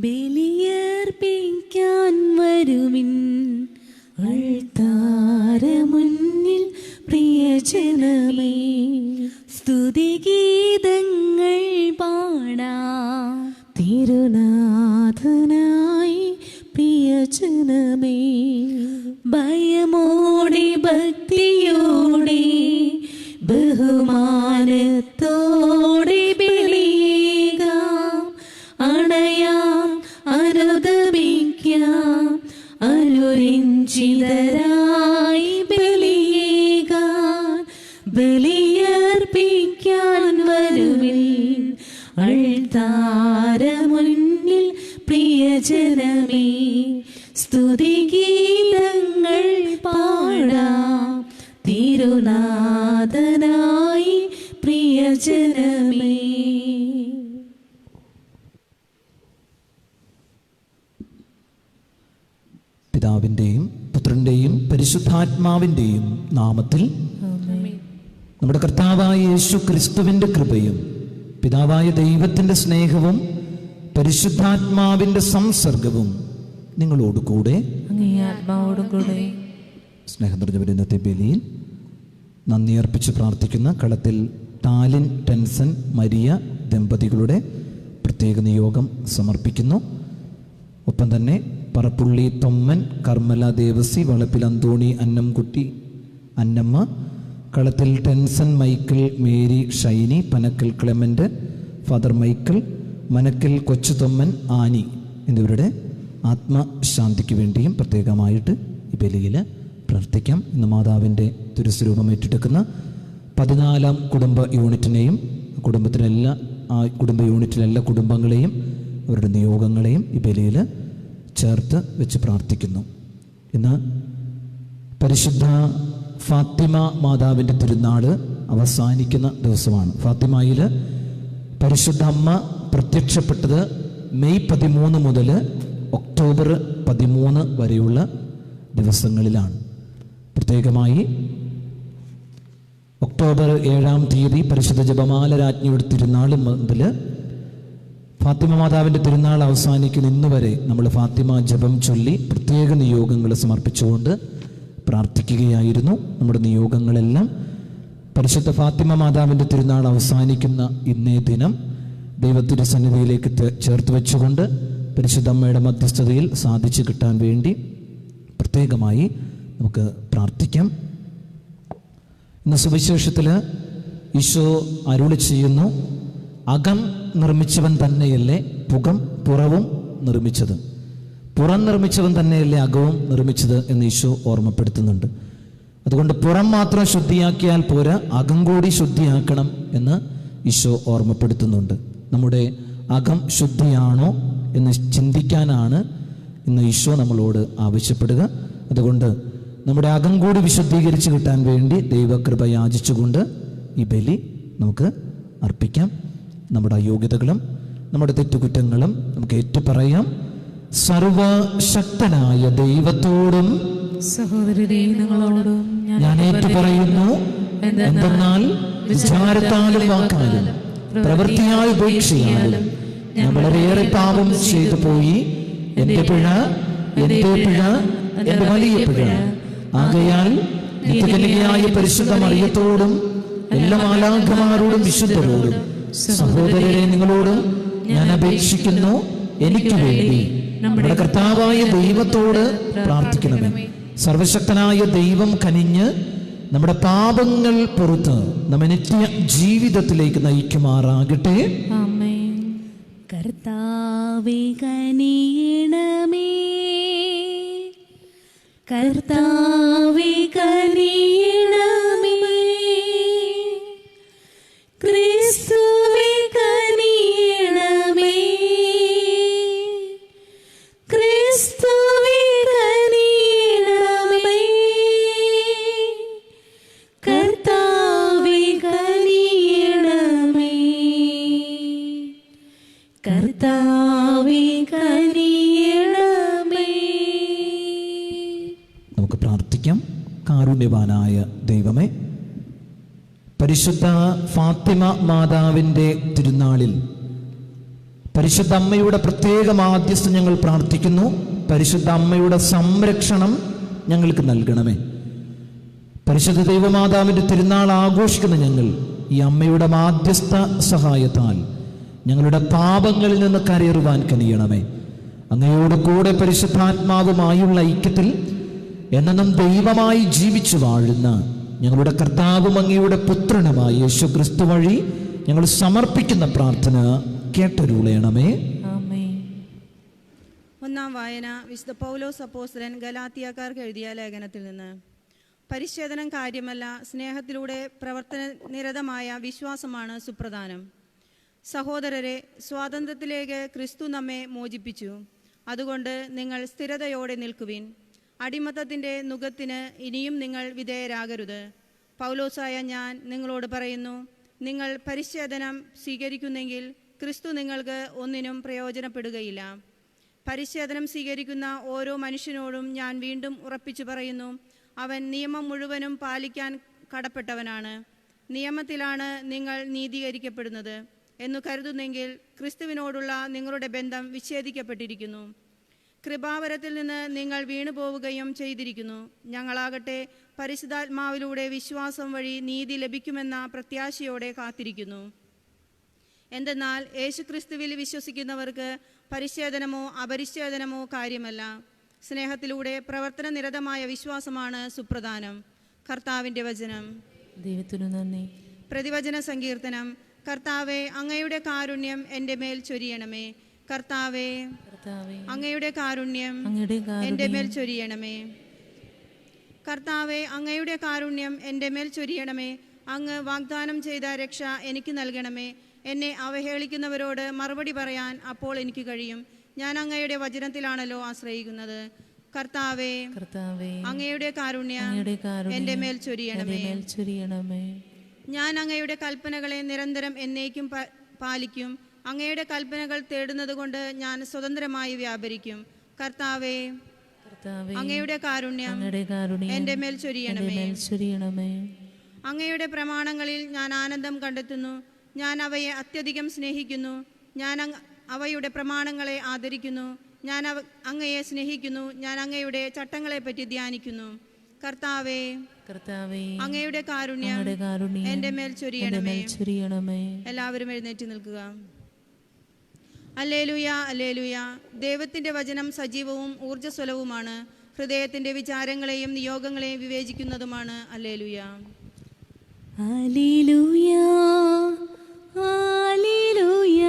ബലിയർപ്പിക്കാൻ വരുവിൻ അൾത്താരമുന്നിൽ പ്രിയജനമേ, സ്തുതിഗീതങ്ങൾ പാടാം തിരുനാഥനായി പ്രിയജനമേ. ഭയമോടെ ഭക്തിയോടെ ബഹുമാനത്തോടെ ബലിയേകാം, അണയാം അനുദപിക്കാം അനുരഞ്ജിതരായി ബലിയേകാൻ. ബലിയർപ്പിക്കാൻ വരുവിൻ അൾത്താരമുന്നിൽ പ്രിയജനമേ, സ്തുതിഗീതങ്ങൾ പാടാം തിരുനാഥനായി പ്രിയജനമേ. പിതാവിൻ്റെയും പുത്രൻ്റെയും പരിശുദ്ധാത്മാവിൻ്റെയും നാമത്തിൽ നമ്മുടെ കർത്താവായ യേശു ക്രിസ്തുവിൻ്റെ കൃപയും പിതാവായ ദൈവത്തിൻ്റെ സ്നേഹവും പരിശുദ്ധാത്മാവിൻ്റെ സംസർഗവും നിങ്ങളോടുകൂടെ സ്നേഹം നിറഞ്ഞവർ, ഇന്നത്തെ ബലിയിൽ നന്ദി അർപ്പിച്ച് പ്രാർത്ഥിക്കുന്ന കളത്തിൽ ടാലിൻ ടെൻസൻ മരിയ ദമ്പതികളുടെ പ്രത്യേക നിയോഗം സമർപ്പിക്കുന്നു. ഒപ്പം തന്നെ പറപ്പുള്ളി തൊമ്മൻ, കർമ്മല ദേവസി, വളപ്പിൽ അന്തോണി, അന്നംകുട്ടി, അന്നമ്മ, കളത്തിൽ ടെൻസൻ മൈക്കിൾ, മേരി, ഷൈനി, പനക്കൽ ക്ലെമൻ്റ്, ഫാദർ മൈക്കിൾ, മനക്കൽ കൊച്ചുതൊമ്മൻ, ആനി എന്നിവരുടെ ആത്മശാന്തിക്ക് വേണ്ടിയും പ്രത്യേകമായിട്ട് ഈ ബലിയിൽ പ്രാർത്ഥിക്കാം. ഇന്ന് മാതാവിൻ്റെ തിരുസ്വരൂപം ഏറ്റെടുക്കുന്ന 14 കുടുംബ യൂണിറ്റിനെയും ആ കുടുംബ യൂണിറ്റിലെ എല്ലാ കുടുംബങ്ങളെയും അവരുടെ നിയോഗങ്ങളെയും ഈ ബലിയിൽ ചേർത്ത് വെച്ച് പ്രാർത്ഥിക്കുന്നു. ഇന്ന് പരിശുദ്ധ ഫാത്തിമ മാതാവിൻ്റെ തിരുനാൾ അവസാനിക്കുന്ന ദിവസമാണ്. ഫാത്തിമയിൽ പരിശുദ്ധ അമ്മ പ്രത്യക്ഷപ്പെട്ടത് മെയ് 13 മുതൽ ഒക്ടോബർ 13 വരെയുള്ള ദിവസങ്ങളിലാണ്. പ്രത്യേകമായി ഒക്ടോബർ 7-ാം തീയതി പരിശുദ്ധ ജപമാല രാജ്ഞിയുടെ തിരുനാൾ മുതൽ ഫാത്തിമ മാതാവിൻ്റെ തിരുനാൾ അവസാനിക്കുന്ന ഇന്ന് വരെ നമ്മൾ ഫാത്തിമ ജപം ചൊല്ലി പ്രത്യേക നിയോഗങ്ങൾ സമർപ്പിച്ചുകൊണ്ട് പ്രാർത്ഥിക്കുകയായിരുന്നു. നമ്മുടെ നിയോഗങ്ങളെല്ലാം പരിശുദ്ധ ഫാത്തിമ മാതാവിൻ്റെ തിരുനാൾ അവസാനിക്കുന്ന ഇന്നേ ദിനം ദൈവത്തിൻ്റെ സന്നിധിയിലേക്ക് ചേർത്ത് വെച്ചുകൊണ്ട് പരിശുദ്ധ അമ്മയുടെ മധ്യസ്ഥതയിൽ സാധിച്ചു കിട്ടാൻ വേണ്ടി പ്രത്യേകമായി നമുക്ക് പ്രാർത്ഥിക്കാം. ഇന്ന് സുവിശേഷത്തിൽ ഈശോ അരുളി ചെയ്യുന്നു, അകം നിർമ്മിച്ചവൻ തന്നെയല്ലേ പുറവും നിർമ്മിച്ചത്, പുറം നിർമ്മിച്ചവൻ തന്നെയല്ലേ അകവും നിർമ്മിച്ചത് എന്ന് ഈശോ ഓർമ്മപ്പെടുത്തുന്നുണ്ട്. അതുകൊണ്ട് പുറം മാത്രം ശുദ്ധിയാക്കിയാൽ പോരാ, അകം കൂടി ശുദ്ധിയാക്കണം എന്ന് ഈശോ ഓർമ്മപ്പെടുത്തുന്നുണ്ട്. നമ്മുടെ അകം ശുദ്ധിയാണോ എന്ന് ചിന്തിക്കാനാണ് ഇന്ന് ഈശോ നമ്മളോട് ആവശ്യപ്പെടുക. അതുകൊണ്ട് നമ്മുടെ അകം കൂടി വിശുദ്ധീകരിച്ച് കിട്ടാൻ വേണ്ടി ദൈവകൃപ യാചിച്ചുകൊണ്ട് ഈ ബലി നമുക്ക് അർപ്പിക്കാം. നമ്മുടെ അയോഗ്യതകളും നമ്മുടെ തെറ്റുകുറ്റങ്ങളും നമുക്ക് ഏറ്റുപറയാം. സർവശക്തനായ ദൈവത്തോടും സഹോദരങ്ങളോടും ഞാൻ ഏറ്റുപറയുന്നു, എന്തെന്നാൽ വിചാരത്താലും വാക്കാലും പ്രവൃത്തിയാലും ഉപേക്ഷയാലും ഞാൻ വളരെയേറെ പാപം ചെയ്തു പോയി. എൻ്റെ പിഴ എൻ്റെ വലിയ പിഴ. ആകയാൽ നിത്യകന്യകയായ പരിശുദ്ധ മറിയത്തോടും എല്ലാ മാലാഖമാരോടും വിശുദ്ധരോടും സഹോദരരെ നിങ്ങളോടും ഞാൻ അപേക്ഷിക്കുന്നു, എനിക്ക് വേണ്ടി നമ്മുടെ കർത്താവായ ദൈവത്തോട് പ്രാർത്ഥിക്കണമേ. സർവശക്തനായ ദൈവം കനിഞ്ഞ് നമ്മുടെ പാപങ്ങൾ പുറത്ത് നമ്മെ നിത്യ ജീവിതത്തിലേക്ക് നയിക്കുമാറാകട്ടെ. ആമേൻ. കർത്താവേ കനിയണമേ, കർത്താവേ കനിയണമേ, ക്രിസ്തുവേ കനിയണമേ, ക്രിസ്തുവേ കനിയണമേ, കർത്താവേ കനിയണമേ, കർത്താവേ കനിയണമേ. നമുക്ക് പ്രാർത്ഥിക്കാം. കാരുണ്യവാനായ ദൈവമേ, പരിശുദ്ധ ഫാത്തിമ മാതാവിൻ്റെ തിരുനാളിൽ പരിശുദ്ധ അമ്മയുടെ പ്രത്യേക മാധ്യസ്ഥം ഞങ്ങൾ പ്രാർത്ഥിക്കുന്നു. പരിശുദ്ധ അമ്മയുടെ സംരക്ഷണം ഞങ്ങൾക്ക് നൽകണമേ. പരിശുദ്ധ ദൈവമാതാവിൻ്റെ തിരുനാൾ ആഘോഷിക്കുന്ന ഞങ്ങൾ ഈ അമ്മയുടെ മാധ്യസ്ഥ സഹായത്താൽ ഞങ്ങളുടെ പാപങ്ങളിൽ നിന്ന് കരയേറുവാൻ കനിയണമേ. അങ്ങയോട് കൂടെ പരിശുദ്ധാത്മാവുമായുള്ള ഐക്യത്തിൽ എന്നും ദൈവമായി ജീവിച്ചു വാഴുന്ന ഞങ്ങളുടെ കർത്താവും അങ്ങയുടെ പുത്രനുമായ യേശു ക്രിസ്തു വഴി ഞങ്ങൾ സമർപ്പിക്കുന്ന പ്രാർത്ഥന കേട്ടരുളയണമേ. ഒന്നാം വായന വിശുദ്ധ പൗലോസ് അപ്പോസ്തലൻ ഗലാത്യക്കാർക്ക് എഴുതിയ ലേഖനത്തിൽ നിന്ന്. പരിച്ഛേദനം കാര്യമല്ല, സ്നേഹത്തിലൂടെ പ്രവർത്തന നിരതമായ വിശ്വാസമാണ് സുപ്രധാനം. സഹോദരരെ, സ്വാതന്ത്ര്യത്തിലേക്ക് ക്രിസ്തു നമ്മെ മോചിപ്പിച്ചു. അതുകൊണ്ട് നിങ്ങൾ സ്ഥിരതയോടെ നിൽക്കുവിൻ. അടിമത്തത്തിൻ്റെ നുകത്തിന് ഇനിയും നിങ്ങൾ വിധേയരാകരുത്. പൗലോസായ ഞാൻ നിങ്ങളോട് പറയുന്നു, നിങ്ങൾ പരിച്ഛേദനം സ്വീകരിക്കുന്നെങ്കിൽ ക്രിസ്തു നിങ്ങൾക്ക് ഒന്നിനും പ്രയോജനപ്പെടുകയില്ല. പരിച്ഛേദനം സ്വീകരിക്കുന്ന ഓരോ മനുഷ്യനോടും ഞാൻ വീണ്ടും ഉറപ്പിച്ചു പറയുന്നു, അവൻ നിയമം മുഴുവനും പാലിക്കാൻ കടപ്പെട്ടവനാണ്. നിയമത്തിലാണ് നിങ്ങൾ നീതീകരിക്കപ്പെടുന്നത് എന്നു കരുതുന്നെങ്കിൽ ക്രിസ്തുവിനോടുള്ള നിങ്ങളുടെ ബന്ധം വിച്ഛേദിക്കപ്പെട്ടിരിക്കുന്നു. കൃപാവരത്തിൽ നിന്ന് നിങ്ങൾ വീണുപോവുകയും ചെയ്തിരിക്കുന്നു. ഞങ്ങളാകട്ടെ പരിശുദ്ധാത്മാവിലൂടെ വിശ്വാസം വഴി നീതി ലഭിക്കുമെന്ന പ്രത്യാശയോടെ കാത്തിരിക്കുന്നു. എന്തെന്നാൽ യേശുക്രിസ്തുവിൽ വിശ്വസിക്കുന്നവർക്ക് പരിച്ഛേദനമോ അപരിച്ഛേദനമോ കാര്യമല്ല. സ്നേഹത്തിലൂടെ പ്രവർത്തന നിരതമായ വിശ്വാസമാണ് സുപ്രധാനം. കർത്താവിൻ്റെ വചനം. ദൈവത്തിനു നന്ദി. പ്രതിവചന സങ്കീർത്തനം. കർത്താവേ, അങ്ങയുടെ കാരുണ്യം എൻ്റെ മേൽ ചൊരിയണമേ. കർത്താവേ, അങ്ങയുടെ കാരുണ്യം എൻ്റെ മേൽ ചൊരിയണമേ. കർത്താവേ, അങ്ങയുടെ കാരുണ്യം എൻ്റെ മേൽ ചൊരിയണമേ. അങ്ങ് വാഗ്ദാനം ചെയ്ത രക്ഷ എനിക്ക് നൽകണമേ. എന്നെ അവഹേളിക്കുന്നവരോട് മറുപടി പറയാൻ അപ്പോൾ എനിക്ക് കഴിയും. ഞാൻ അങ്ങയുടെ വചനത്തിലാണല്ലോ ആശ്രയിക്കുന്നത്. കർത്താവേ, അങ്ങയുടെ കാരുണ്യം എൻ്റെ മേൽ ചൊരിയണമേ. ഞാൻ അങ്ങയുടെ കൽപ്പനകളെ നിരന്തരം എന്നേക്കും പാലിക്കും. അങ്ങയുടെ കൽപ്പനകൾ തേടുന്നത് കൊണ്ട് ഞാൻ സ്വതന്ത്രമായി വ്യാപരിക്കും. കർത്താവേ, അങ്ങയുടെ കാരുണ്യം എൻ്റെ മേൽ ചൊരിയണമേ. അങ്ങയുടെ പ്രമാണങ്ങളിൽ ഞാൻ ആനന്ദം കണ്ടെത്തുന്നു. ഞാൻ അവയെ അത്യധികം സ്നേഹിക്കുന്നു. ഞാൻ അവയുടെ പ്രമാണങ്ങളെ ആദരിക്കുന്നു. ഞാൻ അങ്ങയെ സ്നേഹിക്കുന്നു. ഞാൻ അങ്ങയുടെ ചട്ടങ്ങളെപ്പറ്റി ധ്യാനിക്കുന്നു. കർത്താവേ, അങ്ങയുടെ കാരുണ്യം എൻ്റെ മേൽ ചൊരിയണമേ. എല്ലാവരും എഴുന്നേറ്റ് നിൽക്കുക. അല്ലേലൂയ, അല്ലേലൂയ. ദൈവത്തിൻ്റെ വചനം സജീവവും ഊർജ്ജസ്വലവുമാണ്. ഹൃദയത്തിൻ്റെ വിചാരങ്ങളെയും നിയോഗങ്ങളെയും വിവേചിക്കുന്നതുമാണ്. അല്ലേലൂയ, ഹല്ലേലൂയ, ഹല്ലേലൂയ,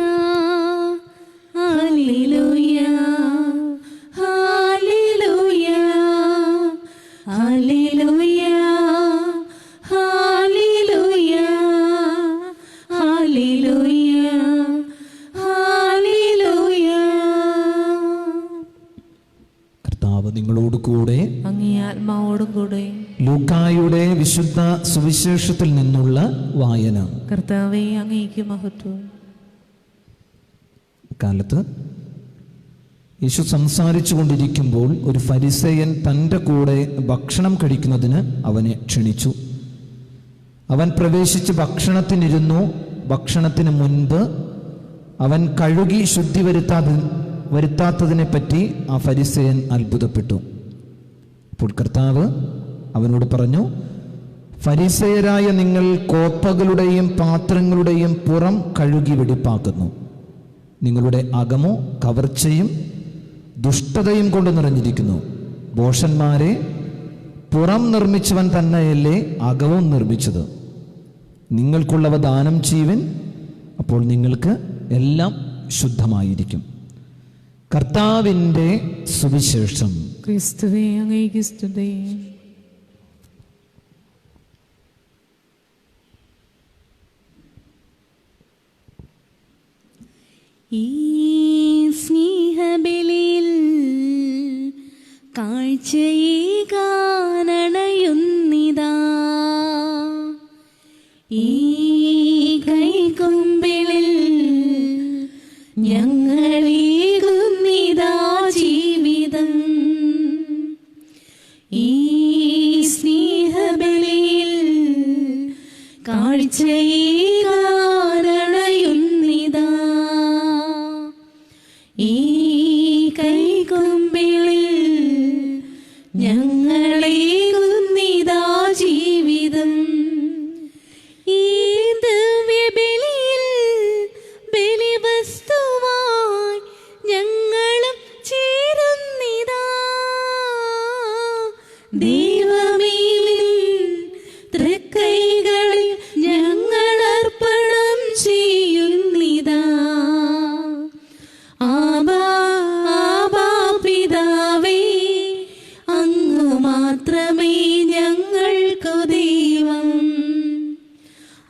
ഹല്ലേലൂയ, ഹല്ലേലൂയ, ഹല്ലേലൂയ, ഹല്ലേലൂയ, ഹല്ലേലൂയ, ഹല്ലേലൂയ. കർത്താവ് നിങ്ങളോട് കൂടെ, അങ്ങേ ആത്മാവോടും കൂടെ. ലൂക്കായുടെ വിശുദ്ധ സുവിശേഷത്തിൽ നിന്നുള്ള വായന. കർത്താവേ, അങ്ങേക്ക് മഹത്വം. കാലത്ത് യേശു സംസാരിച്ചു കൊണ്ടിരിക്കുമ്പോൾ ഒരു ഫരിസേയൻ തൻ്റെ കൂടെ ഭക്ഷണം കഴിക്കുന്നതിന് അവനെ ക്ഷണിച്ചു. അവൻ പ്രവേശിച്ച് ഭക്ഷണത്തിനിരുന്നു. ഭക്ഷണത്തിന് മുൻപ് അവൻ കഴുകി ശുദ്ധി വരുത്താത്തതിനെ പറ്റി ആ ഫരിസേയൻ അത്ഭുതപ്പെട്ടു. അപ്പോൾ കർത്താവ് അവനോട് പറഞ്ഞു, ഫരിസേയരായ നിങ്ങൾ കോപ്പകളുടെയും പാത്രങ്ങളുടെയും പുറം കഴുകി വെടിപ്പാക്കുന്നു. നിങ്ങളുടെ അകമോ കവർച്ചയും ദുഷ്ടതയും കൊണ്ട് നിറഞ്ഞിരിക്കുന്നു. ഭോഷന്മാരെ, പുറം നിർമ്മിച്ചവൻ തന്നെയല്ലേ അകവും നിർമ്മിച്ചത്. നിങ്ങൾക്കുള്ളവ ദാനം ചെയ്യുവിൻ, അപ്പോൾ നിങ്ങൾക്ക് എല്ലാം ശുദ്ധമായിരിക്കും. കർത്താവിൻ്റെ സുവിശേഷം. ക്രിസ്തുവേ, അങ്ങേക്ക് സ്തുതി. ഈ സ്നേഹബലിയിൽ കാഴ്ചയേകാനണയുന്നിതാ. ഈ കൈകൊമ്പിളിൽ ഞങ്ങളേകുന്നിതാ ജീവിതം. ഈ സ്നേഹബലിയിൽ കാഴ്ചയേകാനണയുന്നിതാ.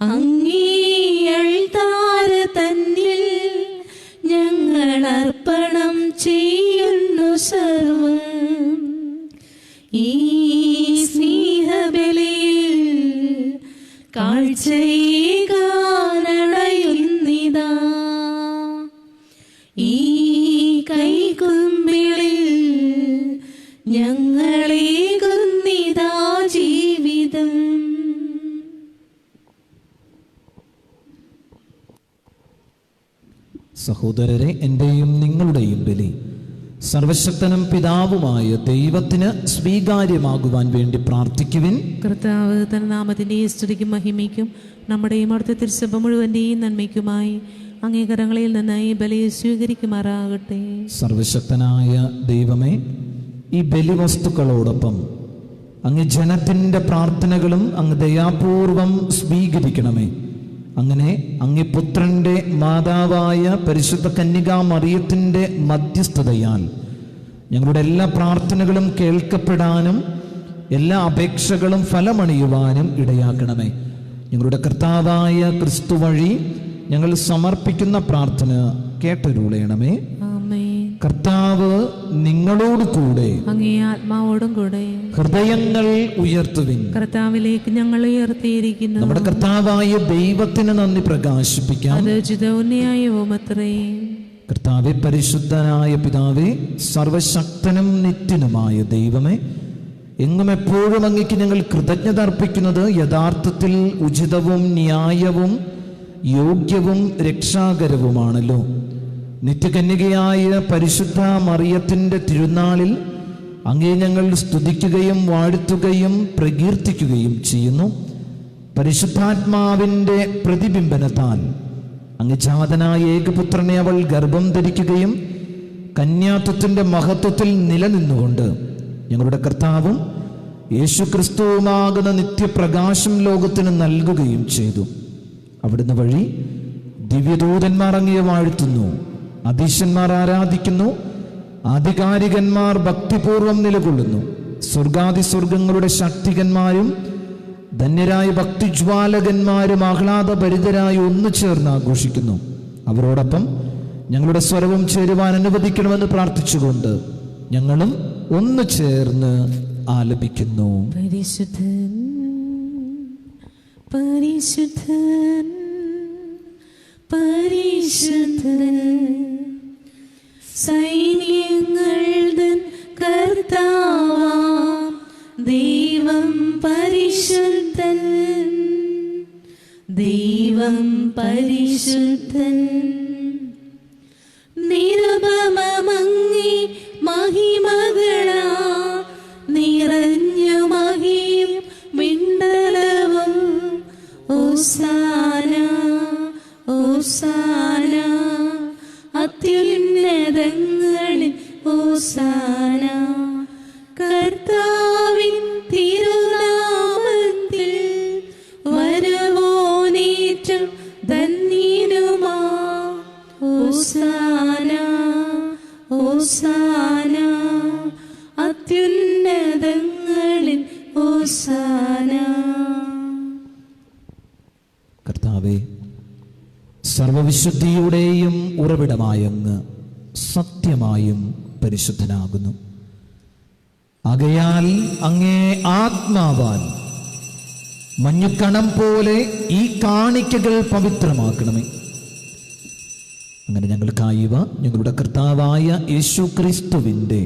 അങ്ങീയൾത്താര തന്നിൽ ഞങ്ങൾ അർപ്പണം ചെയ്യുന്നു സർവം. ഈ സ്നേഹബലിയിൽ കാഴ്ചയേകാനടയുന്നിതാ. ഈ കൈകുമ്പിളിൽ ഞങ്ങളേകുന്നിതാ ജീവിതം. സഹോദരരെ, എൻ്റെയും നിങ്ങളുടെയും ബലി സർവശക്തനും പിതാവുമായ ദൈവത്തിന് സ്വീകാര്യമാകുവാൻ വേണ്ടി പ്രാർത്ഥിക്കുവിൻ. കർത്താവ് തന്റെ നാമത്തിന്റെ സ്തുതിക്കും മഹിമയ്ക്കും നമ്മുടെയും അവിടുത്തെ തിരുസഭ മുഴുവന്റെയും നന്മയ്ക്കുമായി അംഗീകാരങ്ങളിൽ നിന്ന് ഈ ബലി സ്വീകരിക്കുമാറാകട്ടെ. സർവശക്തനായ ദൈവമേ, ഈ ബലിവസ്തുക്കളോടൊപ്പം അങ്ങ് ജനത്തിൻ്റെ പ്രാർത്ഥനകളും അങ്ങ് ദയാപൂർവം സ്വീകരിക്കണമേ. അങ്ങനെ അങ്ങ് പുത്രൻ്റെ മാതാവായ പരിശുദ്ധ കന്യകാ മറിയത്തിൻ്റെ മധ്യസ്ഥതയാൽ ഞങ്ങളുടെ എല്ലാ പ്രാർത്ഥനകളും കേൾക്കപ്പെടാനും എല്ലാ അപേക്ഷകളും ഫലമണിയുവാനും ഇടയാക്കണമേ. ഞങ്ങളുടെ കർത്താവായ ക്രിസ്തു വഴി ഞങ്ങൾ സമർപ്പിക്കുന്ന പ്രാർത്ഥന കേട്ടരുളയണമേ. കർത്താവ് നിങ്ങളോട് കൂടെ, അങ്ങേ ആത്മാവോടും കൂടെ. ഹൃദയങ്ങൾ ഉയർത്തുവിൻ. കർത്താവിലേക്ക് ഞങ്ങൾ ഉയർത്തിയിരിക്കുന്നു. നമ്മുടെ കർത്താവായ ദൈവത്തിന് നന്ദി പ്രകാശിപ്പിക്കാം. അത് ഉചിതവും ന്യായവുമത്രേ. കർത്താവെ, പരിശുദ്ധനായ പിതാവേ, സർവശക്തനും നിത്യനുമായ ദൈവമേ, എങ്ങും എപ്പോഴും അങ്ങേക്ക് ഞങ്ങൾ കൃതജ്ഞത അർപ്പിക്കുന്നത് യഥാർത്ഥത്തിൽ ഉചിതവും ന്യായവും യോഗ്യവും രക്ഷാകരവുമാണല്ലോ. നിത്യകന്യകയായ പരിശുദ്ധ മറിയത്തിൻ്റെ തിരുനാളിൽ അങ്ങേ ഞങ്ങൾ സ്തുതിക്കുകയും വാഴ്ത്തുകയും പ്രകീർത്തിക്കുകയും ചെയ്യുന്നു. പരിശുദ്ധാത്മാവിൻ്റെ പ്രതിബിംബനത്താൽ അങ്ങ് ജാതനായ ഏകപുത്രനെ അവൾ ഗർഭം ധരിക്കുകയും കന്യാത്വത്തിൻ്റെ മഹത്വത്തിൽ നിലനിന്നുകൊണ്ട് ഞങ്ങളുടെ കർത്താവും യേശുക്രിസ്തുവുമാകുന്ന നിത്യപ്രകാശം ലോകത്തിന് നൽകുകയും ചെയ്തു. അവിടുന്ന് വഴി ദിവ്യദൂതന്മാർ അങ്ങയെ വാഴ്ത്തുന്നു, അധീശന്മാർ ആരാധിക്കുന്നു, ആധികാരികന്മാർ ഭക്തിപൂർവം നിലകൊള്ളുന്നു. സ്വർഗാതിസ്വർഗങ്ങളുടെ ശക്തികന്മാരും ധന്യരായ ഭക്തിജ്വാലകന്മാരും ആഹ്ലാദഭരിതരായി ഒന്നു ചേർന്ന് ആഘോഷിക്കുന്നു. അവരോടൊപ്പം ഞങ്ങളുടെ സ്വരവും ചേരുവാൻ അനുവദിക്കണമെന്ന് പ്രാർത്ഥിച്ചുകൊണ്ട് ഞങ്ങളും ഒന്നു ചേർന്ന് ആലപിക്കുന്നു. പരിശുദ്ധൻ പരിശുദ്ധൻ പരിശുദ്ധൻ സൈന്യങ്ങൾ തൻ കർത്താവാം ദൈവം പരിശുദ്ധൻ, ദൈവം പരിശുദ്ധൻ. നിരുപമമങ്ങി മഹിമകളാ നിറഞ്ഞു മഹിയും മിണ്ടലവും. ഓസാന ഓസാന അത്യുന്നതങ്ങളിൽ ഓസാന. കർത്താവിൻ തിരുനാമത്തിൽ വരുവോനേറ്റം ധന്യനുമാ. ഓസാന ഓസാന അത്യുന്നതങ്ങളിൽ ഓസാന. കർത്താവേ, സർവവിശുദ്ധിയുടെയും ഉറവിടമായങ്ങ് സത്യമായും പരിശുദ്ധനാകുന്നു. ആകയാൽ അങ്ങേ ആത്മാവാൽ മഞ്ഞുകണം പോലെ ഈ കാണിക്കകൾ പവിത്രമാക്കണമേ. അങ്ങനെ ഞങ്ങൾക്കായിവ ഞങ്ങളുടെ കർത്താവായ യേശുക്രിസ്തുവിൻ്റെ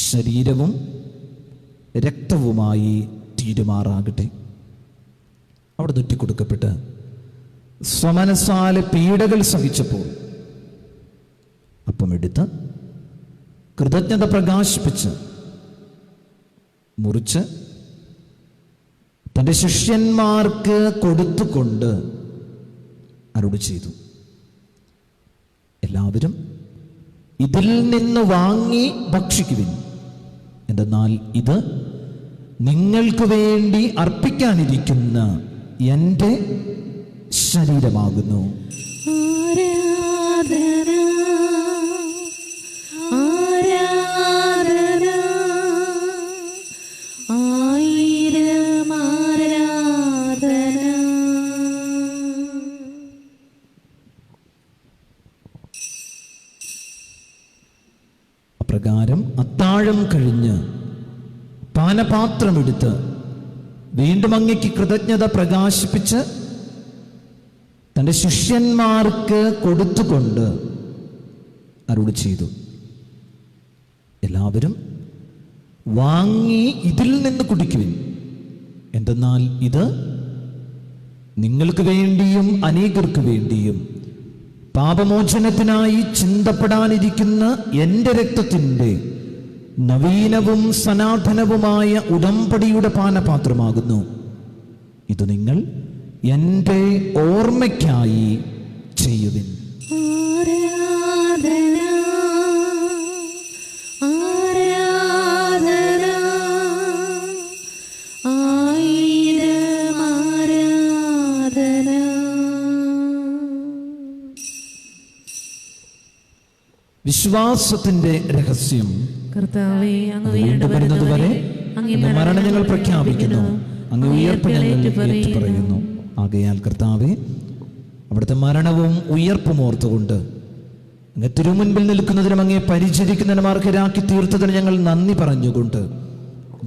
ശരീരവും രക്തവുമായി തീരുമാറാകട്ടെ. അവിടെ തൊറ്റിക്കൊടുക്കപ്പെട്ട് സ്വമനസാലെ പീഡകൾ സഹിച്ചപ്പോൾ അപ്പമെടുത്ത് കൃതജ്ഞത പ്രകാശിപ്പിച്ച് മുറിച്ച് തൻ്റെ ശിഷ്യന്മാർക്ക് കൊടുത്തുകൊണ്ട് അരുളി ചെയ്തു, എല്ലാവരും ഇതിൽ നിന്ന് വാങ്ങി ഭക്ഷിക്കുവിൻ. എന്തെന്നാൽ ഇത് നിങ്ങൾക്ക് വേണ്ടി അർപ്പിക്കാനിരിക്കുന്ന എൻ്റെ ശരീരമാകുന്നു. ആരാധന ആരാധന ആയിരം ആരാധന. കഴിഞ്ഞ് പാനപാത്രമെടുത്ത് വീണ്ടും അങ്ങയ്ക്ക് കൃതജ്ഞത പ്രകാശിപ്പിച്ച് തൻ്റെ ശിഷ്യന്മാർക്ക് കൊടുത്തുകൊണ്ട് അരുളി ചെയ്തു, എല്ലാവരും വാങ്ങി ഇതിൽ നിന്ന് കുടിക്കുവിൻ. എന്തെന്നാൽ ഇത് നിങ്ങൾക്ക് വേണ്ടിയും അനേകർക്ക് വേണ്ടിയും പാപമോചനത്തിനായി ചിന്തപ്പെടാനിരിക്കുന്ന എൻ്റെ രക്തത്തിൻ്റെ നവീനവും സനാതനവുമായ ഉടമ്പടിയുടെ പാനപാത്രമാകുന്നു. ഇത് നിങ്ങൾ എൻ്റെ ഓർമ്മയ്ക്കായി ചെയ്യുവിൻ. വിശ്വാസത്തിന്റെ രഹസ്യം. കർത്താവേ, അങ്ങ് വീണ്ടും വരുന്നതുവരെ അങ്ങ് മരണം ഞങ്ങൾ പ്രഖ്യാപിക്കുന്നു, അങ്ങ് ഉയർപ്പ് ഞങ്ങൾ ഏറ്റുപറയുന്നു. ആകയാൽ കർത്താവേ, അവിടുത്തെ മരണവും ഉയർപ്പും ഓർത്തുകൊണ്ട് അങ്ങ് തിരുമുൻപിൽ നിൽക്കുന്നതിനും അങ്ങേ പരിചരിക്കുന്നതിനും അർഹരാക്കി തീർത്തതിന് ഞങ്ങൾ നന്ദി പറഞ്ഞുകൊണ്ട്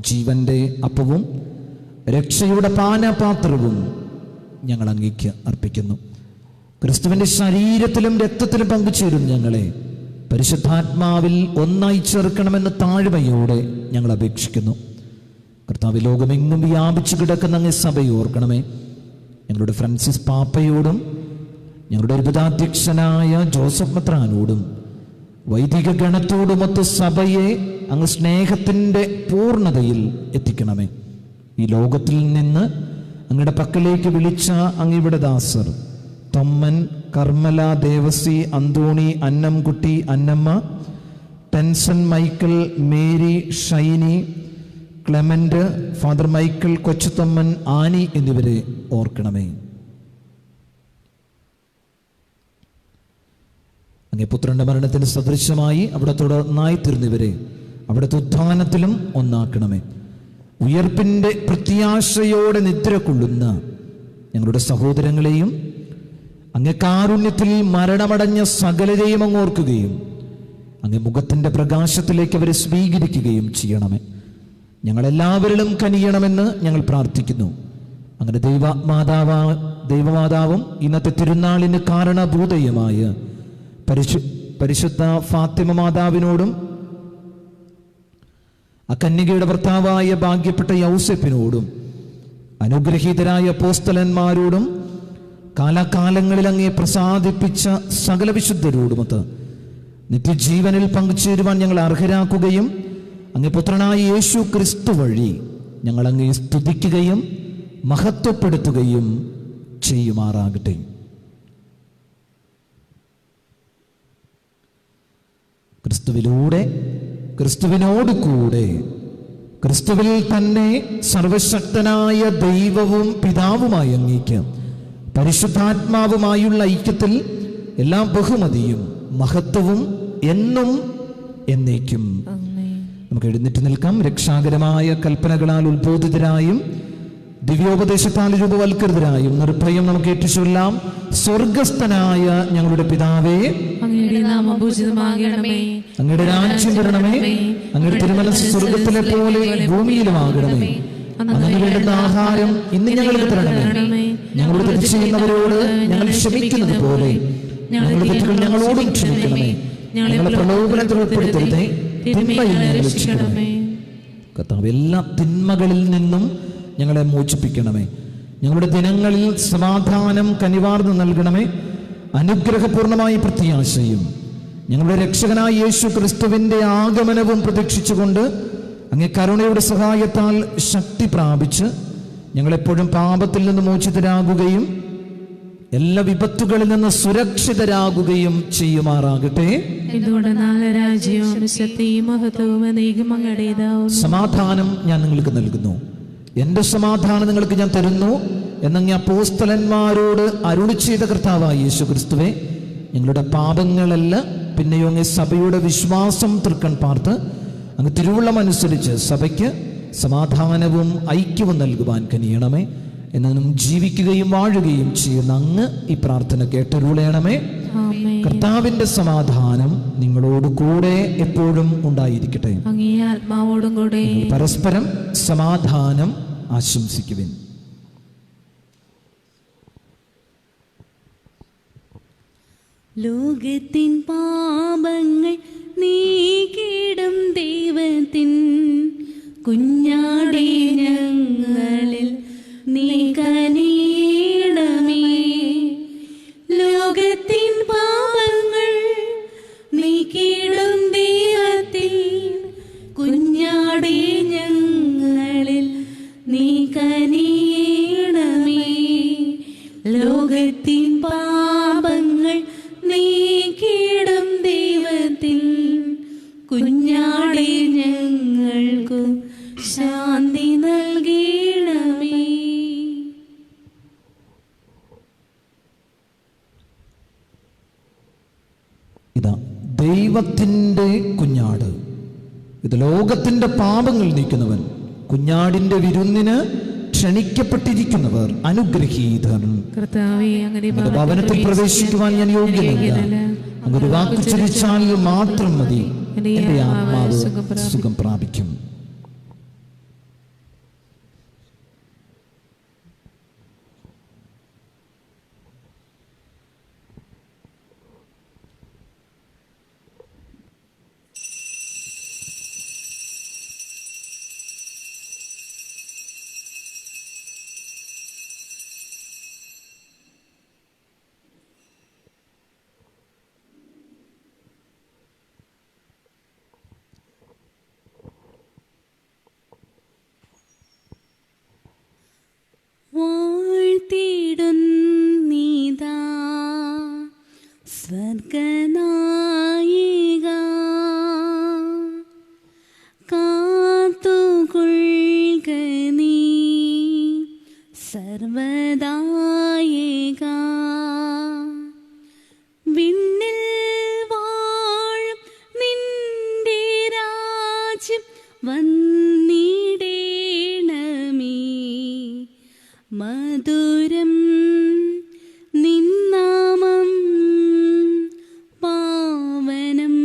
ജീവന്റെ അപ്പവും രക്ഷയുടെ പാനപാത്രവും ഞങ്ങൾ അങ്ങേക്ക് അർപ്പിക്കുന്നു. ക്രിസ്തുവിന്റെ ശരീരത്തിലും രക്തത്തിലും പങ്കുചേരും ഞങ്ങളെ പരിശുദ്ധാത്മാവിൽ ഒന്നായി ചേർക്കണമെന്ന് താഴ്മയോടെ ഞങ്ങൾ അപേക്ഷിക്കുന്നു. കർത്താവ്, ലോകമെങ്ങും വ്യാപിച്ചു കിടക്കുന്ന അങ്ങേ സഭയെ ഓർക്കണമേ. ഞങ്ങളുടെ ഫ്രാൻസിസ് പാപ്പയോടും ഞങ്ങളുടെ അത്ഭുതാധ്യക്ഷനായ ജോസഫ് മെത്രാനോടും വൈദിക ഗണത്തോടുമൊത്ത് സഭയെ അങ്ങ് സ്നേഹത്തിൻ്റെ പൂർണ്ണതയിൽ എത്തിക്കണമേ. ഈ ലോകത്തിൽ നിന്ന് അങ്ങയുടെ പക്കലേക്ക് വിളിച്ച അങ്ങയുടെ ദാസർ തൊമ്മൻ, കർമ്മല, ദേവസി, അന്തോണി, അന്നംകുട്ടി, അന്നമ്മ, ടെൻസൺ, മൈക്കിൾ, മേരി, ഷൈനി, ക്ലെമന്റ്, ഫാദർ മൈക്കിൾ, കൊച്ചുതൊമ്മൻ, ആനി എന്നിവരെ ഓർക്കണമേ. അങ്ങേ പുത്രന്റെ മരണത്തിന് സദൃശമായി അവിടത്തോട് ഒന്നായി തീർന്നവരെ അവിടുത്തെ ഉത്ഥാനത്തിലും ഒന്നാക്കണമേ. ഉയർപ്പിൻ്റെ പ്രത്യാശയോടെ നിദ്ര കൊള്ളുന്ന ഞങ്ങളുടെ സഹോദരങ്ങളെയും അങ്ങേ കാരുണ്യത്തിൽ മരണമടഞ്ഞ സകലരെയും അങ്ങ് ഓർക്കുകയും അങ്ങേ മുഖത്തിൻ്റെ പ്രകാശത്തിലേക്ക് അവരെ സ്വീകരിക്കുകയും ചെയ്യണമേ. ഞങ്ങളെല്ലാവരിലും കനിയണമെന്ന് ഞങ്ങൾ പ്രാർത്ഥിക്കുന്നു. അങ്ങനെ ദൈവമാതാവും ഇന്നത്തെ തിരുനാളിന് കാരണഭൂതയുമായ പരിശുദ്ധ ഫാത്തിമ മാതാവിനോടും ആ കന്യകയുടെ ഭർത്താവായ ഭാഗ്യപ്പെട്ട യൗസേപ്പിനോടും അനുഗ്രഹീതരായ അപ്പോസ്തലന്മാരോടും കാലാകാലങ്ങളിൽ അങ്ങേ പ്രസാദിപ്പിച്ച സകല വിശുദ്ധരോടുമൊത്ത് നിത്യജീവനിൽ പങ്കുചേരുവാൻ ഞങ്ങൾ അർഹരാക്കുകയും അങ്ങേ പുത്രനായ യേശു ക്രിസ്തു വഴി ഞങ്ങൾ അങ്ങേ സ്തുതിക്കുകയും മഹത്വപ്പെടുത്തുകയും ചെയ്യുമാറാകട്ടെ. ക്രിസ്തുവിലൂടെ, ക്രിസ്തുവിനോട് കൂടെ, ക്രിസ്തുവിൽ തന്നെ സർവശക്തനായ ദൈവവും പിതാവുമായ അങ്ങേക്ക് പരിശുദ്ധാത്മാവുമായുള്ള ഐക്യത്തിൽ എല്ലാ ബഹുമതിയും മഹത്വവും എന്നും എന്നേക്കും. നമുക്ക് എഴുന്നേറ്റ് നിൽക്കാം. രക്ഷാകരമായ കൽപ്പനകളാൽ ഉത്ബോധിതരായും ദിവ്യോപദേശത്താൽ രൂപവൽകൃതരായും നിർഭയം നമുക്ക് ഏറ്റുചൊല്ലാം. സ്വർഗസ്ഥനായ ഞങ്ങളുടെ പിതാവേ, അങ്ങയുടെ നാമം പൂജിതമാകണമേ, അങ്ങയുടെ രാജ്യം വരണമേ, അങ്ങയുടെ തിരുമനസ്സ് സ്വർഗത്തിലെ പോലെ ഭൂമിയിലുമാകണമേ. അങ്ങനെ വേണ്ടുന്ന ആഹാരം ഇന്ന് ഞങ്ങൾക്ക് തരണമേ. ഞങ്ങളോട് തെറ്റ് ചെയ്യുന്നവരോട് ഞങ്ങൾ ക്ഷമിക്കുന്നത് പോലെ ഞങ്ങളുടെ തെറ്റുകൾ ഞങ്ങളോടും ക്ഷമിക്കണമേ. ഞങ്ങളെ പ്രലോഭനത്തിൽ ഉൾപ്പെടുത്തരുതേ, തിന്മയിൽ നിന്ന് രക്ഷിക്കണമേ. കർത്താവേ, എല്ലാ തിന്മകളിൽ നിന്നും ഞങ്ങളെ മോചിപ്പിക്കണമേ. ഞങ്ങളുടെ ദിനങ്ങളിൽ സമാധാനം കനിവാർന്ന് നൽകണമേ. അനുഗ്രഹപൂർണമായ പ്രത്യാശയും ഞങ്ങളുടെ രക്ഷകനായ യേശു ക്രിസ്തുവിൻ്റെ ആഗമനവും പ്രതീക്ഷിച്ചുകൊണ്ട് അങ്ങേ കരുണയുടെ സഹായത്താൽ ശക്തി പ്രാപിച്ച് ഞങ്ങളെപ്പോഴും പാപത്തിൽ നിന്ന് മോചിതരാകുകയും എല്ലാ വിപത്തുകളിൽ നിന്ന് സുരക്ഷിതരാകുകയും ചെയ്യുമാറാകട്ടെ. സമാധാനം ഞാൻ നിങ്ങൾക്ക് നൽകുന്നു, എൻ്റെ സമാധാനം നിങ്ങൾക്ക് ഞാൻ തരുന്നു എന്നങ്ങ് അപ്പോസ്തലന്മാരോട് അരുളി ചെയ്ത കർത്താവായ യേശു ക്രിസ്തുവേ, ഞങ്ങളുടെ പാപങ്ങളല്ല പിന്നെയോ അങ്ങ് സഭയുടെ വിശ്വാസം തൃക്കൺ പാർത്ത് അങ്ങ് തിരുവുള്ളമനുസരിച്ച് സഭയ്ക്ക് സമാധാനവും ഐക്യവും നൽകുവാൻ കനിയണമേ. എന്നും ജീവിക്കുകയും വാഴുകയും ചെയ്യുന്ന അങ്ങ് ഈ പ്രാർത്ഥന കേട്ടരുളയണമേ. ആമേൻ. കർത്താവിന്റെ സമാധാനം നിങ്ങളോട് കൂടെ എപ്പോഴും ഉണ്ടായിരിക്കട്ടെ. അങ്ങേ ആത്മാവോടും കൂടെ. പരസ്പരം സമാധാനം ആശംസിക്കുവിൻ. ലോകത്തിൻ പാപങ്ങൾ നീക്കിടും ദൈവത്തിൻ കുഞ്ഞാടേ ഞങ്ങളിൽ നീ കനിയണമേ. ലോകത്തിൻ പാപങ്ങൾ നീക്കിടും ദൈവത്തിൻ കുഞ്ഞാടേ ഞങ്ങളിൽ നീ കനിയണമേ. ലോകത്തിൻ പാപങ്ങൾ നീക്കിടും ദൈവത്തിൻ കുഞ്ഞാടേ ഞങ്ങൾക്കു ശാന്തി നൽകണമേ. ഇതാ ദൈവത്തിൻ്റെ കുഞ്ഞാട്, ഇത് ലോകത്തിൻ്റെ പാപങ്ങൾ നീക്കുന്നവൻ. കുഞ്ഞാടിന്റെ വിരുന്നിന് ക്ഷണിക്കപ്പെട്ടിരിക്കുന്നവർ അനുഗ്രഹീതർ. കർത്താവേ, അങ്ങയുടെ ഭവനത്തിൽ പ്രവേശിക്കുവാൻ ഞാൻ യോഗ്യനല്ല. അങ്ങൊരു വാക്ക് ചൊരിച്ചാൽ മാത്രം മതി, എന്റെ ആത്മാവ് സുഖം പ്രാപിക്കും. വാഴ്ത്തിടുന്നീതാ സ്വർഗനായിക, കാത്തുകൊള്ളുക നീ സർവദായിക. വിണ്ണിൽ വാഴും നിന്റെ രാജ്യം വന്നിടേണമേ. മധുരം നിന്നാമം പാവനം.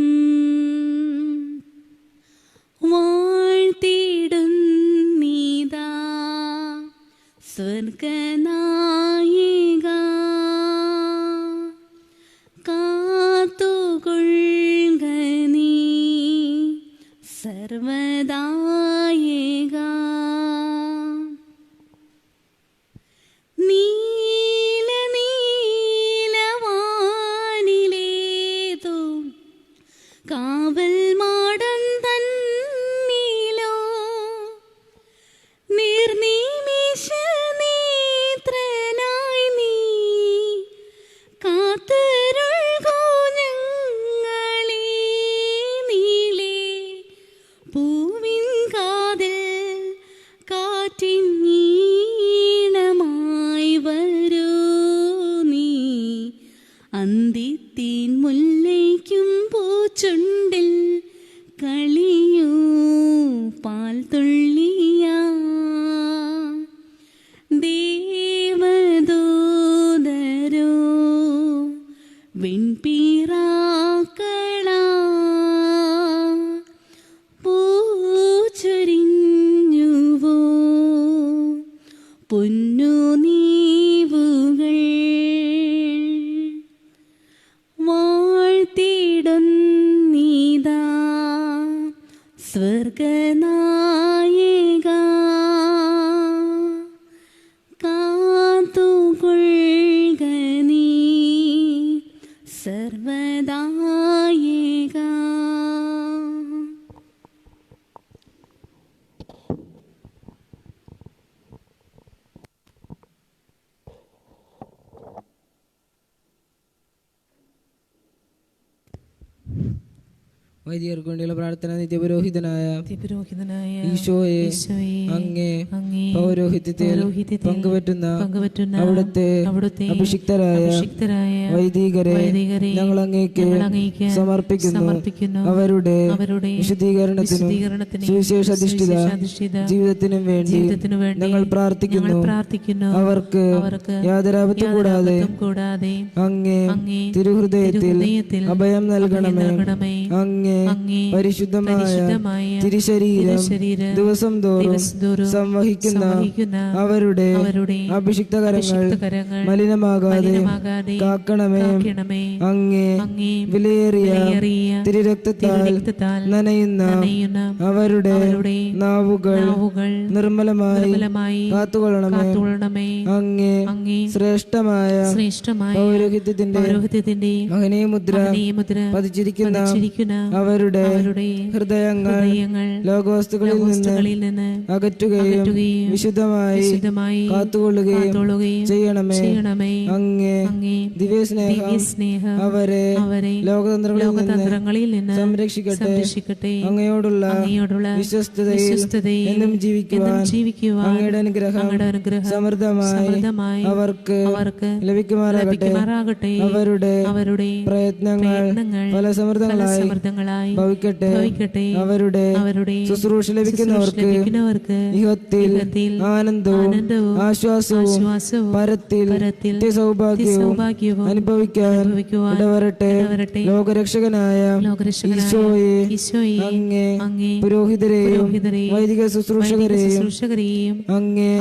വാഴ്ത്തിടുന്നീതാ സ്വർഗനായിക, കാത്തുകൊള്ളുക നീ സർവദായിക. നീലവാനിലേതോ കാവൽ മാടം തന്നിലോ നിർനിമിഷ നേത്രനായി നീ കാത്തരുൾകോ ഞങ്ങളെ. നീളെ പൂവിൻ കാതിൽ കാറ്റിൻ ഈണമായി വരൂ നീ. അന്തിത്തീൻ മുല്ലയ്ക്കും പൂച്ചുണ്ടിൽ കളിയൂ പാൽ തുള്ളിയാ. ദേവദൂതരോ വിൺപീറാക്കളാ പൂച്ചൊരിഞ്ഞുവോ പൊന്നു നീവുകൾ. വാഴ്ത്തിടുന്നീതാ സ്വർഗനായിക, കാത്തുകൊള്ളുക നീ സർവദായിക. വൈദികർക്ക് വേണ്ടിയുള്ള പ്രാർത്ഥന. നിത്യപുരോഹിതനായ പുരോഹിതനായ ഈശോയെ അങ്ങേ പൗരോഹിത്യത്തിൽ പങ്കുപറ്റുന്ന അവിടുത്തെ അഭിഷിക്തരായ വൈദികരെ ഞങ്ങൾ അങ്ങേക്ക് സമർപ്പിക്കുന്നു. അവരുടെ വിശുദ്ധീകരണത്തിനും സുവിശേഷാധിഷ്ഠിത ജീവിതത്തിനും വേണ്ടി ഞങ്ങൾ പ്രാർത്ഥിക്കുന്നു. അവർക്ക് യാതൊരാപത്തും കൂടാതെ അങ്ങേ തിരുഹൃദയത്തിൽ അഭയം നൽകണമേ. അങ്ങേ പരിശുദ്ധമായ തിരുശരീരം ദിവസം തോറും സംവഹിക്കുന്ന അവരുടെ അഭിഷിക്തകരങ്ങൾ മലിനമാകാതെ കാക്കണമേ. അങ്ങേ വിലയേറിയ തിരുരക്തത്താൽ നനയുന്ന അവരുടെ നാവുകൾ നിർമ്മലമായി കാത്തുകൊള്ളണമേ. അങ്ങേ ശ്രേഷ്ഠമായ പൗരോഹിത്യത്തിന്റെ മഹനീയ മുദ്ര പതിച്ചിരിക്കുന്ന അവരുടെ ഹൃദയങ്ങൾ ലോകവസ്തുക്കളിൽ നിന്ന് അകറ്റുകയും വിശുദ്ധമായി കാത്തുകൊള്ളുകയും ചെയ്യണമേ. അങ്ങേ ദിവ്യസ്നേഹം അവരെ ലോകതന്ത്രങ്ങളിൽ നിന്ന് സംരക്ഷിക്കട്ടെ. അങ്ങയോടുള്ള വിശ്വസ്തതയിൽ എന്നും ജീവിക്കുവാൻ അങ്ങയുടെ അനുഗ്രഹം സമൃദ്ധമായി അവർക്ക് ലഭിക്കുമാറാകട്ടെ. അവരുടെ പ്രയത്നങ്ങൾ ഫലസമൃദ്ധങ്ങളായി ഭവിക്കട്ടെ. അവരുടെ ശുശ്രൂഷ ലഭിക്കുന്നവർക്ക് ഇഹത്തിൽ ആനന്ദവും ആശ്വാസവും പരത്തിൽ സൗഭാഗ്യവും അനുഭവിക്കാൻ ഇടവരട്ടെ. ലോകരക്ഷകനായ ഈശോയെ അങ്ങേ പുരോഹിതരെയും വൈദിക ശുശ്രൂഷകരെയും അങ്ങേ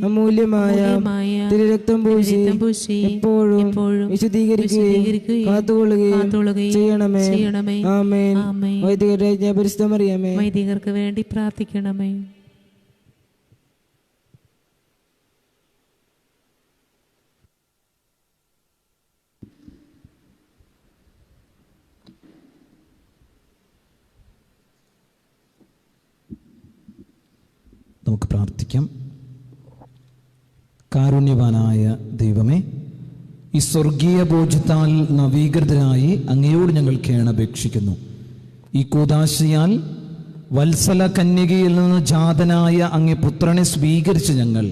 അമൂല്യമായ തിരുരക്തം പൂശി എപ്പോഴും വിശുദ്ധീകരിക്കുകയും കാത്തുകൊള്ളുകയും ചെയ്യണമേ. ആമേൻ. വൈദികരുടെ പരിശുദ്ധ മറിയമേ, വൈദികർക്ക് വേണ്ടി പ്രാർത്ഥിക്കണമേ. നമുക്ക് പ്രാർത്ഥിക്കാം. കാരുണ്യവാനായ ദൈവമേ, ഈ സ്വർഗീയ ബോധ്യത്താൽ നവീകൃതരായി അങ്ങയോട് ഞങ്ങൾ കേണപേക്ഷിക്കുന്നു. ഈ കൂദാശയാൽ വത്സല കന്യകയിൽ നിന്ന് ജാതനായ അങ്ങേ പുത്രനെ സ്വീകരിച്ച് ഞങ്ങൾ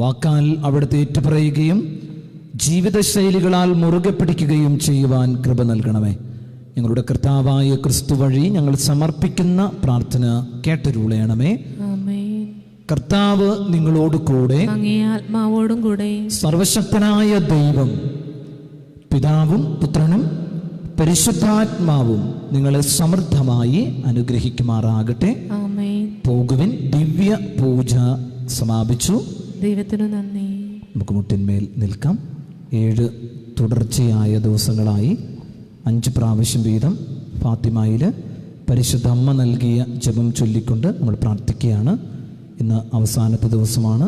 വാക്കാൽ അവിടുത്തെ ഏറ്റുപറയുകയും ജീവിതശൈലികളാൽ മുറുകെ പിടിക്കുകയും ചെയ്യുവാൻ കൃപ നൽകണമേ. ഞങ്ങളുടെ കർത്താവായ ക്രിസ്തു വഴി ഞങ്ങൾ സമർപ്പിക്കുന്ന പ്രാർത്ഥന കേട്ടരുളയണമേ. കർത്താവ് നിങ്ങളോട് കൂടെ, അങ്ങേ ആത്മാവോടും കൂടെ. സർവശക്തനായ ദൈവം പിതാവും പുത്രനും പരിശുദ്ധാത്മാവും നിങ്ങളെ സമൃദ്ധമായി അനുഗ്രഹിക്കുമാറാകട്ടെ. ആമേൻ. പോകുവിൻ. ദിവ്യ പൂജ സമാപിച്ചു. ദൈവത്തിനു നന്ദി. നമുക്ക് മുട്ടിന്മേൽ നിൽക്കാം. 7 തുടർച്ചയായ ദിവസങ്ങളായി 5 പ്രാവശ്യം വീതം ഫാത്തിമയിൽ പരിശുദ്ധ അമ്മ നൽകിയ ജപം ചൊല്ലിക്കൊണ്ട് നമ്മൾ പ്രാർത്ഥിക്കുകയാണ്. ഇന്ന് അവസാനത്തെ ദിവസമാണ്.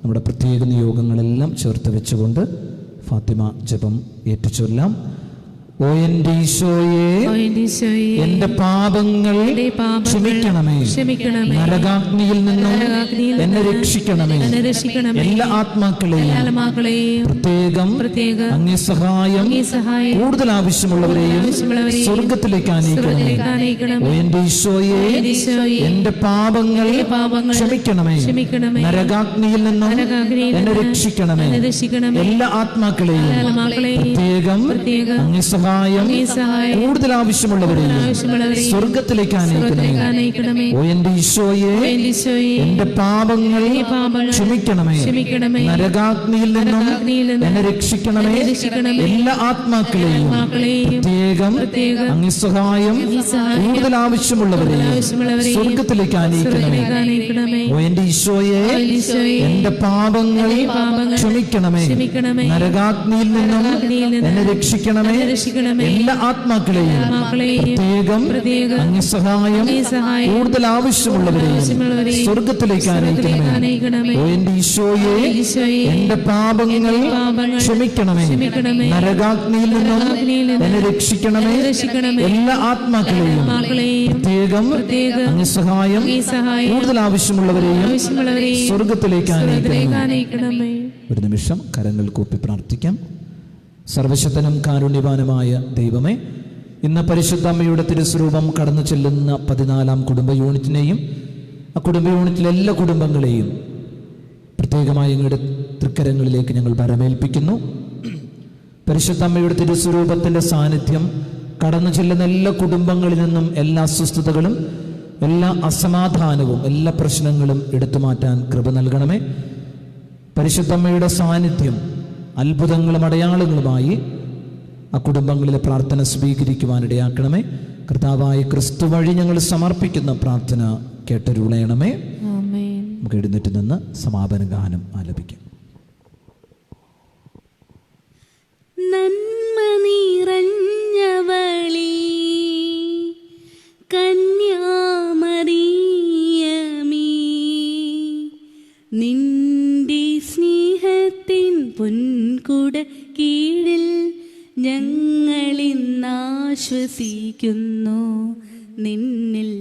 നമ്മുടെ പ്രത്യേക നിയോഗങ്ങളെല്ലാം ചേർത്ത് വെച്ചുകൊണ്ട് ഫാത്തിമ ജപം ഏറ്റുചൊല്ലാം. ഓ എൻ്റെ ഈശോയെ, എന്റെ പാപങ്ങൾ ക്ഷമിക്കണമേ. നരകാഗ്നിയിൽ നിന്നും എന്നെ രക്ഷിക്കണമേ. എല്ലാ ആത്മാക്കളെയും പ്രത്യേകം അങ്ങേ സഹായം കൂടുതൽ ആവശ്യമുള്ളവരെയും സ്വർഗത്തിലേക്ക് ആനയിക്കണമേ. ഓ എൻ്റെ ഈശോയെ, എന്റെ പാപങ്ങൾ ക്ഷമിക്കണമേ. നരകാഗ്നിയിൽ നിന്നും എന്നെ രക്ഷിക്കണമേ. എല്ലാ ആത്മാക്കളെയും പ്രത്യേകം അങ്ങേ സഹായം കൂടുതൽ ആവശ്യമുള്ളവരെയും സ്വർഗത്തിലേക്ക് ആനയിക്കണമേ. ഓ എൻ്റെ ഈശോയെ, എന്റെ പാപങ്ങൾ ക്ഷമിക്കണമേ. നരകാഗ്നിയിൽ നിന്നും എന്നെ രക്ഷിക്കണമേ. എല്ലാ ആത്മാക്കളെയും പ്രത്യേകം അങ്ങേ സഹായം കൂടുതൽ ആവശ്യമുള്ളവരെയും സ്വർഗത്തിലേക്ക് ആനയിക്കണമേ. ഓ എൻ്റെ ഈശോയെ, എന്റെ പാപങ്ങൾ ക്ഷമിക്കണമേ. നരകാഗ്നിയിൽ നിന്നും എന്നെ രക്ഷിക്കണമേ. എല്ലാ ആത്മാക്കളെയും പ്രത്യേകം അങ്ങേ സഹായം കൂടുതൽ ആവശ്യമുള്ളവരെയും സ്വർഗത്തിലേക്ക് ആനയിക്കണമേ. ഓ എൻ്റെ ഈശോയെ, എന്റെ പാപങ്ങൾ ക്ഷമിക്കണമേ. നരകാഗ്നിയിൽ നിന്നും എന്നെ രക്ഷിക്കണമേ. എല്ലാ ആത്മാക്കളെയും പ്രത്യേകം അങ്ങേ സഹായം കൂടുതൽ ആവശ്യമുള്ളവരെയും സ്വർഗത്തിലേക്ക് ആനയിക്കണമേ. ഒരു നിമിഷം കരങ്ങൾ കൂപ്പി പ്രാർത്ഥിക്കാം. സർവശക്തനും കാരുണ്യവാനുമായ ദൈവമേ, ഇന്ന് പരിശുദ്ധ അമ്മയുടെ തിരുസ്വരൂപം കടന്നു ചെല്ലുന്ന 14-ാം കുടുംബ യൂണിറ്റിനെയും ആ കുടുംബ യൂണിറ്റിലെ എല്ലാ കുടുംബങ്ങളെയും പ്രത്യേകമായി അങ്ങയുടെ തൃക്കരങ്ങളിലേക്ക് ഞങ്ങൾ വരമേൽപ്പിക്കുന്നു. പരിശുദ്ധ അമ്മയുടെ തിരുസ്വരൂപത്തിൻ്റെ സാന്നിധ്യം കടന്നു ചെല്ലുന്ന എല്ലാ കുടുംബങ്ങളിൽ നിന്നും എല്ലാ അസ്വസ്ഥതകളും, എല്ലാ അസമാധാനവും, എല്ലാ പ്രശ്നങ്ങളും എടുത്തു മാറ്റാൻ കൃപ നൽകണമേ. പരിശുദ്ധ അമ്മയുടെ സാന്നിധ്യം അത്ഭുതങ്ങളും അടയാളങ്ങളുമായി ആ കുടുംബങ്ങളിലെ പ്രാർത്ഥന സ്വീകരിക്കുവാനിടയാക്കണമേ. കർത്താവായ ക്രിസ്തു വഴി ഞങ്ങൾ സമർപ്പിക്കുന്ന പ്രാർത്ഥന കേട്ടരുളയണമേ. നമുക്ക് എഴുന്നേറ്റ് നിന്ന് സമാപന ഗാനം ആലപിക്കാം. നന്മ നിറഞ്ഞവളേ കന്യാമറിയമേ, നിന്റെ സ്നേഹത്തിൻ പൊൻകുട കീഴിൽ ഞങ്ങളിന്നാശ്വസിക്കുന്നു. നിന്നിൽ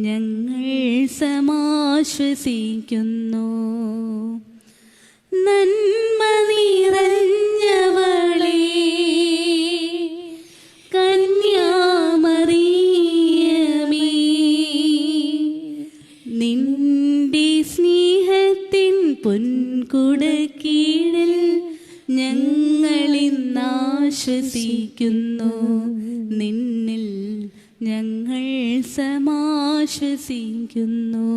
ഞങ്ങൾ സമാശ്വസിക്കുന്നു. നന്മ നിറഞ്ഞവളേ കന്യാമറിയമേ, നിന്റെ സ്നേഹത്തിൻ പൊൻകുട കീഴിൽ ഞങ്ങളിന്നാശ്വസിക്കുന്നു. നിന്നിൽ ഞങ്ങൾ സമാശ്വസിക്കുന്നു.